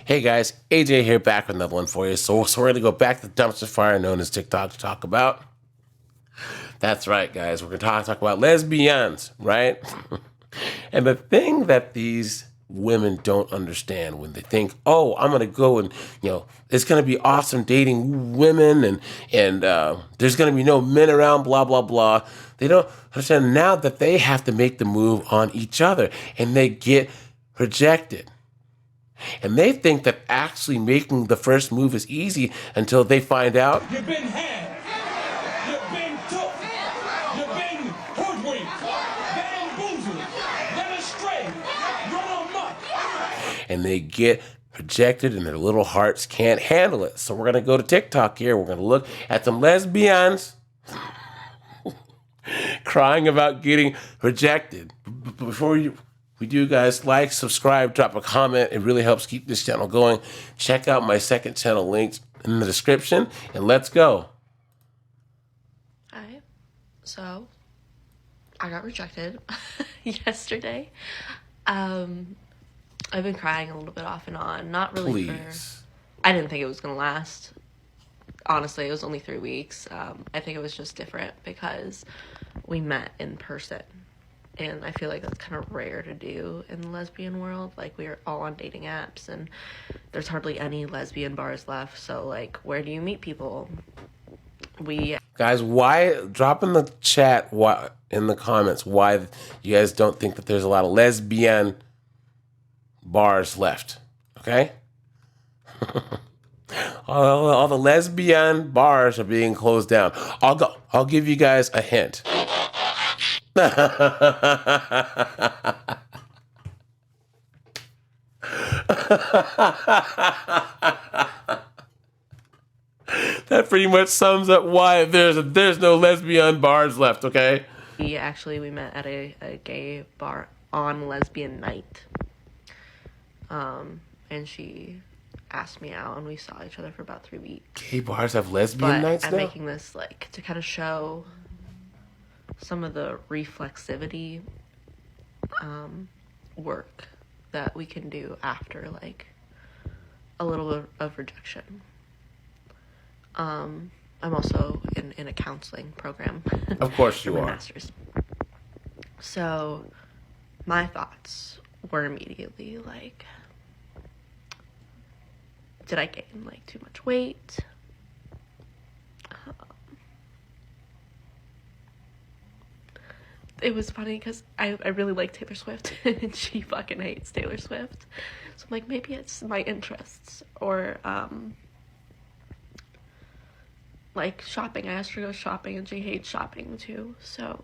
Hey guys, AJ here back with another one for you. So we're going to go back to the dumpster fire known as TikTok to talk about. That's right, guys. We're going to talk about lesbians, right? And the thing that these women don't understand when they think, oh, I'm going to go and, it's going to be awesome dating women and there's going to be no men around, blah, blah, blah. They don't understand now that they have to make the move on each other and they get rejected. And they think that actually making the first move is easy until they find out You've been had. You've been took. You've been hoodwinked, bamboozled, led astray, run amok. and they get rejected and their little hearts can't handle it. So we're going to go to TikTok here. We're going to look at some lesbians crying about getting rejected. Before we do, guys, like, subscribe, drop a comment. It really helps keep this channel going. Check out my second channel links in the description, and let's go. Alright, so I got rejected yesterday. I've been crying a little bit off and on. Not really. Please. I didn't think it was gonna last. Honestly, it was only 3 weeks. I think it was just different because we met in person. And I feel like that's kind of rare to do in the lesbian world. Like, we're all on dating apps, and there's hardly any lesbian bars left. So, like, where do you meet people? Guys, why, drop in the chat, in the comments, why you guys don't think that there's a lot of lesbian bars left, okay? all the lesbian bars are being closed down. I'll give you guys a hint. That pretty much sums up why there's no lesbian bars left, okay? We met at a gay bar on lesbian night. And she asked me out, and we saw each other for about 3 weeks. Gay bars have lesbian nights I'm now? making this, like, to kind of show some of the reflexivity work that we can do after, like, a little bit of rejection. I'm also in a counseling program. Of course you for my are. master's. So my thoughts were immediately like, did I gain like too much weight? It was funny because I really like Taylor Swift and she fucking hates Taylor Swift. So I'm like, maybe it's my interests or like shopping. I asked her to go shopping and she hates shopping too. So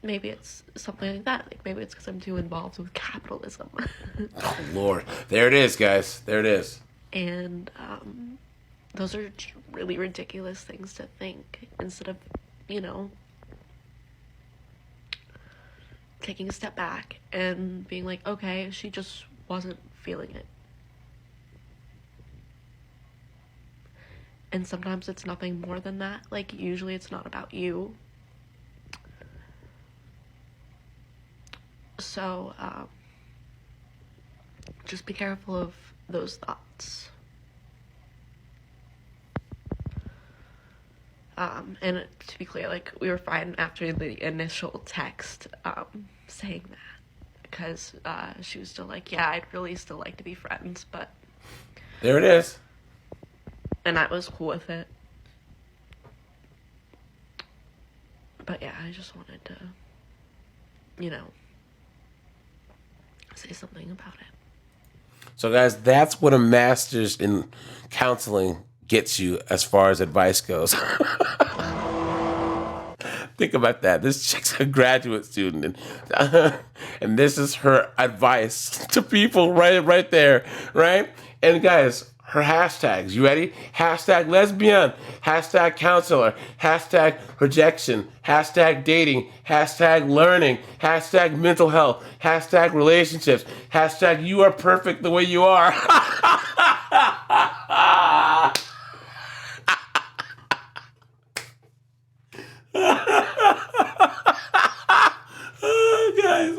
maybe it's something like that. Like, maybe it's because I'm too involved with capitalism. Oh, Lord. There it is, guys. There it is. And those are really ridiculous things to think instead of, taking a step back and being like, okay, she just wasn't feeling it. And sometimes it's nothing more than that. Like, usually it's not about you. So, just be careful of those thoughts. And to be clear, like, we were fine after the initial text, saying that. Because, she was still like, yeah, I'd really still like to be friends, but... There it is. And I was cool with it. But yeah, I just wanted to, say something about it. So, guys, that's what a master's in counseling gets you as far as advice goes. Think about that. This chick's a graduate student, and this is her advice to people right there, right? And guys, her hashtags, you ready? Hashtag lesbian, hashtag counselor, hashtag rejection, hashtag dating, hashtag learning, hashtag mental health, hashtag relationships, hashtag you are perfect the way you are. Oh, guys.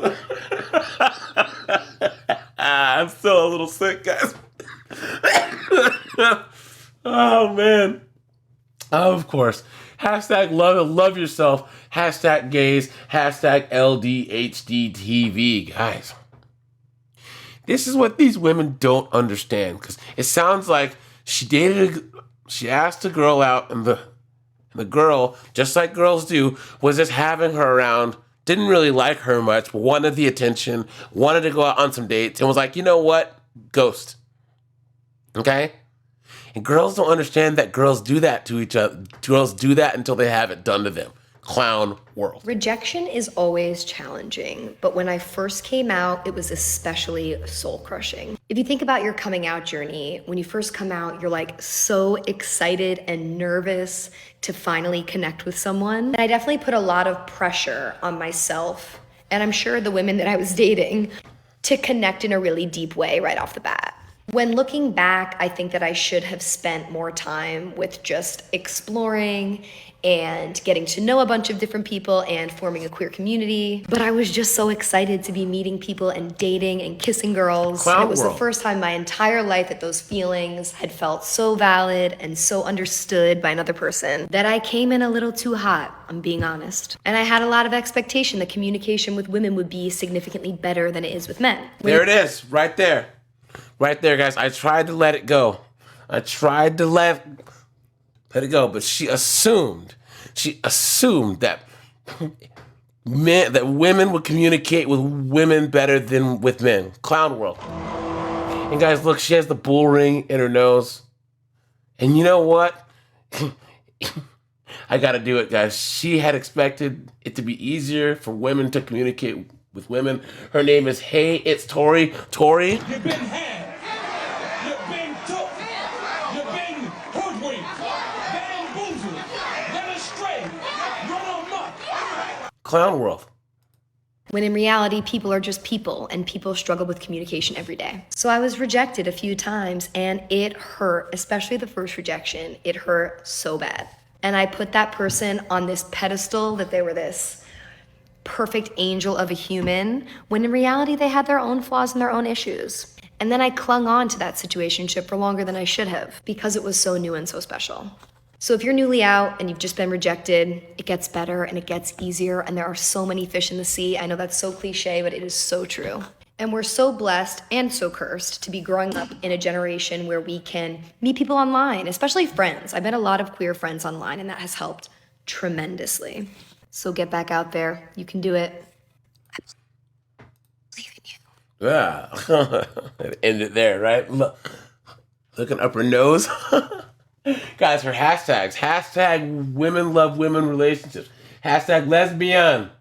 I'm still a little sick, guys. Oh, man. Of course. Hashtag love yourself. Hashtag gays. Hashtag LDHDTV. Guys, this is what these women don't understand. Because it sounds like she asked a girl out, and the girl, just like girls do, was just having her around. Didn't really like her much, but wanted the attention, wanted to go out on some dates, and was like, you know what? Ghost. Okay? And girls don't understand that girls do that to each other. Girls do that until they have it done to them. Clown world. Rejection is always challenging, but when I first came out, it was especially soul-crushing. If you think about your coming out journey, when you first come out, you're like so excited and nervous to finally connect with someone. And I definitely put a lot of pressure on myself, and I'm sure the women that I was dating, to connect in a really deep way right off the bat. When looking back, I think that I should have spent more time with just exploring and getting to know a bunch of different people and forming a queer community. But I was just so excited to be meeting people and dating and kissing girls. Clown It was world. the first time my entire life that those feelings had felt so valid and so understood by another person that I came in a little too hot, I'm being honest. And I had a lot of expectation that communication with women would be significantly better than it is with men. There it is, right there. Right there, guys. I tried to let it go. I tried to let it go, but she assumed that women would communicate with women better than with men. Clown world. And guys, look, she has the bull ring in her nose. And you know what? I gotta do it, guys. She had expected it to be easier for women to communicate with women. Her name is Hey, it's Tori. Tori. You've been had. You've been took. You've been hoodwinked. Bamboozled. Led astray. Run amok. Clown world. When in reality, people are just people, and people struggle with communication every day. So I was rejected a few times, and it hurt, especially the first rejection. It hurt so bad. And I put that person on this pedestal that they were this perfect angel of a human, when in reality, they had their own flaws and their own issues. And then I clung on to that situationship for longer than I should have, because it was so new and so special. So if you're newly out and you've just been rejected, it gets better and it gets easier, and there are so many fish in the sea. I know that's so cliche, but it is so true. And we're so blessed and so cursed to be growing up in a generation where we can meet people online, especially friends. I've met a lot of queer friends online, and that has helped tremendously. So get back out there. You can do it. I believe in you. Yeah. End it there, right? Looking up her nose. Guys, her hashtags. Hashtag women love women relationships. Hashtag lesbian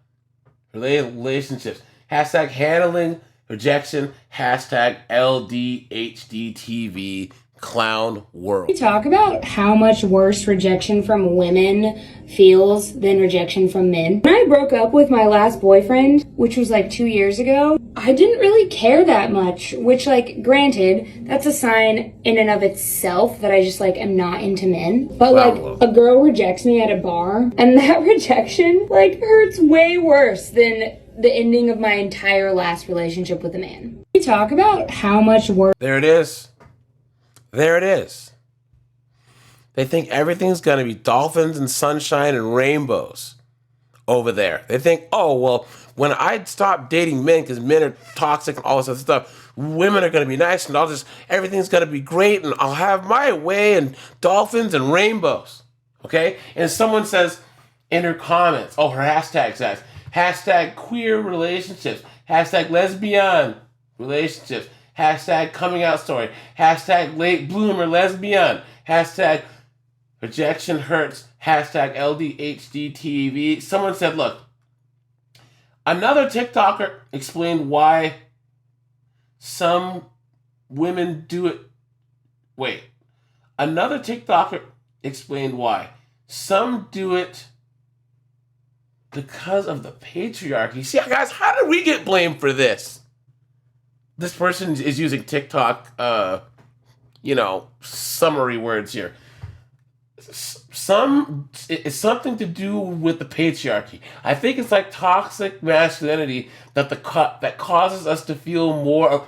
relationships. Hashtag handling rejection. Hashtag LDHDTV. Clown world. We talk about how much worse rejection from women feels than rejection from men. When I broke up with my last boyfriend, which was like 2 years ago, I didn't really care that much, which, like, granted, that's a sign in and of itself that I just, like, am not into men. But, Wow. like, a girl rejects me at a bar, and that rejection, like, hurts way worse than the ending of my entire last relationship with a man. We talk about how much worse. There it is. There it is. They think everything's going to be dolphins and sunshine and rainbows over there. They think, oh, well, when I stop dating men because men are toxic and all this other stuff, women are going to be nice and everything's going to be great and I'll have my way and dolphins and rainbows. Okay? And someone says in her comments, oh, her hashtag says, hashtag queer relationships, hashtag lesbian relationships, hashtag coming out story, hashtag late bloomer lesbian, hashtag rejection hurts, hashtag LDHDTV. Someone said, look, another TikToker explained why some women do it. Wait. Another TikToker explained why some do it because of the patriarchy. See, guys, how did we get blamed for this? This person is using TikTok, summary words here. It's something to do with the patriarchy. I think it's like toxic masculinity that causes us to feel more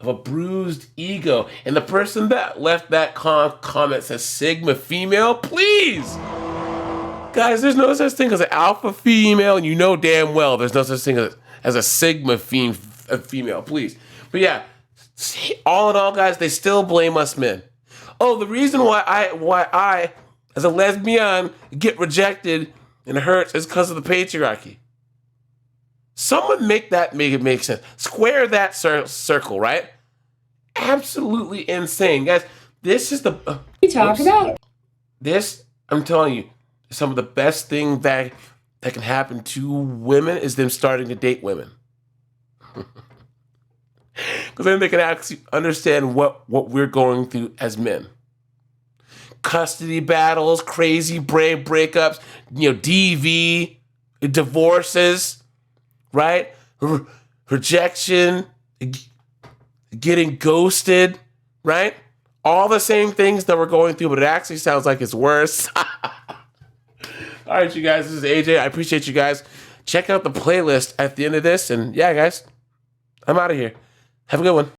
of a bruised ego. And the person that left that comment says Sigma female, please. Guys, there's no such thing as an alpha female, and you know damn well there's no such thing as a Sigma female, please. But yeah, all in all, guys, they still blame us men. Oh, the reason why I, as a lesbian, get rejected and hurts is because of the patriarchy. Someone make it make sense. Square that circle, right? Absolutely insane, guys. This is the We talk about. this. I'm telling you, some of the best thing that can happen to women is them starting to date women. Because then they can actually understand what we're going through as men. Custody battles, crazy breakups, DV, divorces, right? Rejection, getting ghosted, right? All the same things that we're going through, but it actually sounds like it's worse. All right, you guys, this is AJ. I appreciate you guys. Check out the playlist at the end of this. And yeah, guys, I'm out of here. Have a good one.